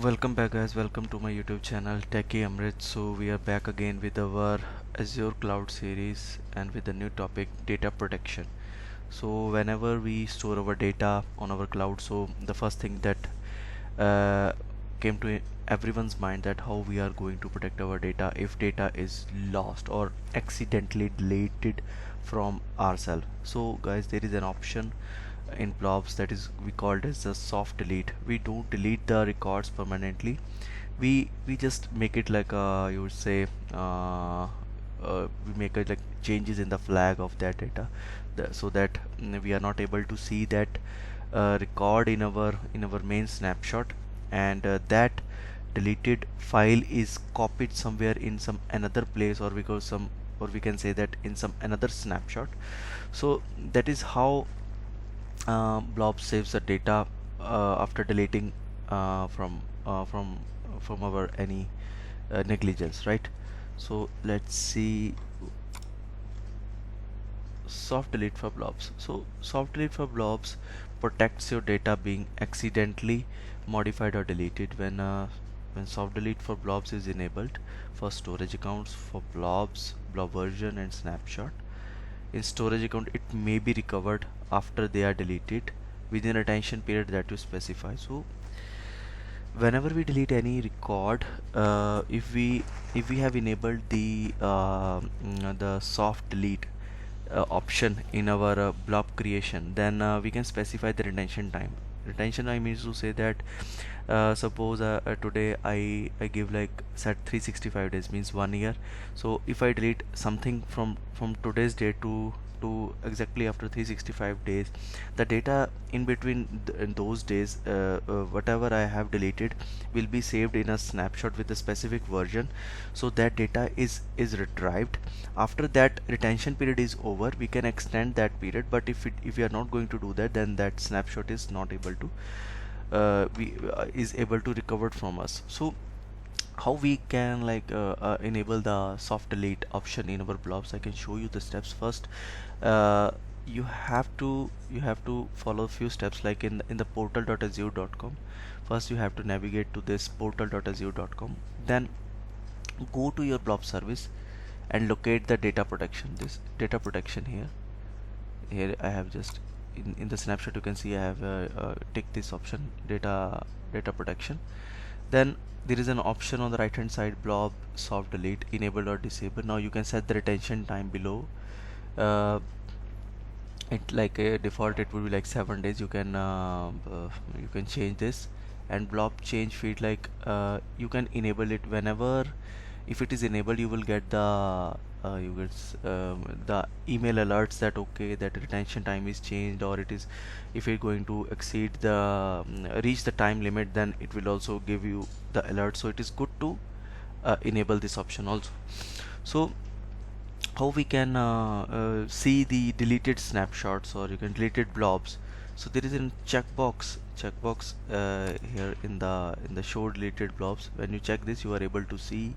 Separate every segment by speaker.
Speaker 1: Welcome back guys, welcome to my YouTube channel Techie Amrit. So we are back again with our Azure Cloud series and with a new topic, data protection. So whenever we store our data on our cloud, so the first thing that uh, came to everyone's mind that how we are going to protect our data if data is lost or accidentally deleted from ourselves. So guys, there is an option in blobs that is we called as a soft delete. We don't delete the records permanently. We just make it like you would say we make it like changes in the flag of that data, so that we are not able to see that record in our main snapshot, and that deleted file is copied somewhere in some another place, or because some, or we can say that in some another snapshot. So that is how Blob saves the data after deleting from from our any negligence, right? So let's see soft delete for blobs. So soft delete for blobs protects your data being accidentally modified or deleted when soft delete for blobs is enabled for storage accounts for blobs, blob version and snapshot. In storage account, it may be recovered after they are deleted within a retention period that you specify. So whenever we delete any record, if we have enabled the soft delete option in our blob creation, then we can specify the retention time. Retention time means to say that suppose today I give like set 365 days, means 1 year. So if I delete something from today's date to exactly after 365 days, the data in between in those days, whatever I have deleted will be saved in a snapshot with a specific version, so that data is retrieved. After that retention period is over, we can extend that period, but if we are not going to do that, then that snapshot is not able to we is able to recover from us. So how we can enable the soft delete option in our blobs, I can show you the steps. First, uh, you have to follow a few steps, like in the portal.azure.com. First you have to navigate to this portal.azure.com, then go to your blob service and locate the data protection, this data protection here I have just in the snapshot, you can see I have ticked this option, data protection. Then there is an option on the right hand side, blob soft delete, enable or disable. Now you can set the retention time below. uh, it like a default it would be like 7 days. You can change this. And blob change feed, like you can enable it whenever. If it is enabled, you will get the email alerts that okay, that retention time is changed, or it is, if you're going to exceed the reach the time limit, then it will also give you the alert. So it is good to enable this option also. So how we can see the deleted snapshots, or you can deleted blobs. So there is a checkbox here in the show deleted blobs. When you check this, you are able to see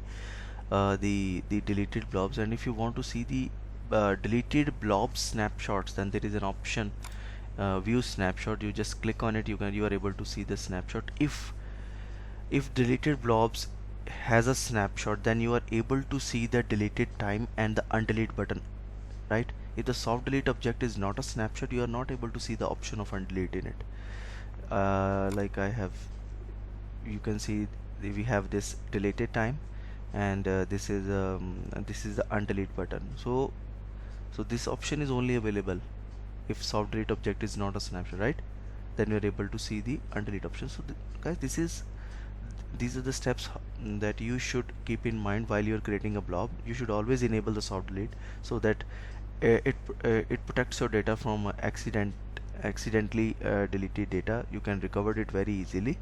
Speaker 1: the deleted blobs. And if you want to see the deleted blob snapshots, then there is an option, view snapshot. You just click on it, you are able to see the snapshot. If deleted blobs has a snapshot, then you are able to see the deleted time and the undelete button, right? If the soft delete object is not a snapshot, you are not able to see the option of undelete in it. Like I have, you can see we have this deleted time, and this is the undelete button. So this option is only available if soft delete object is not a snapshot, right? Then you are able to see the undelete option. So guys, these are the steps that you should keep in mind while you are creating a blob. You should always enable the soft delete, so that it protects your data from accidentally deleted data. You can recover it very easily.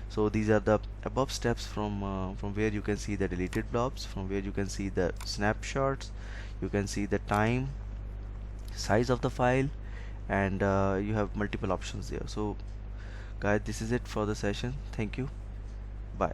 Speaker 1: So these are the above steps from where you can see the deleted blobs, from where you can see the snapshots, you can see the time, size of the file, and you have multiple options there. So guys, this is it for the session. Thank you. Bye.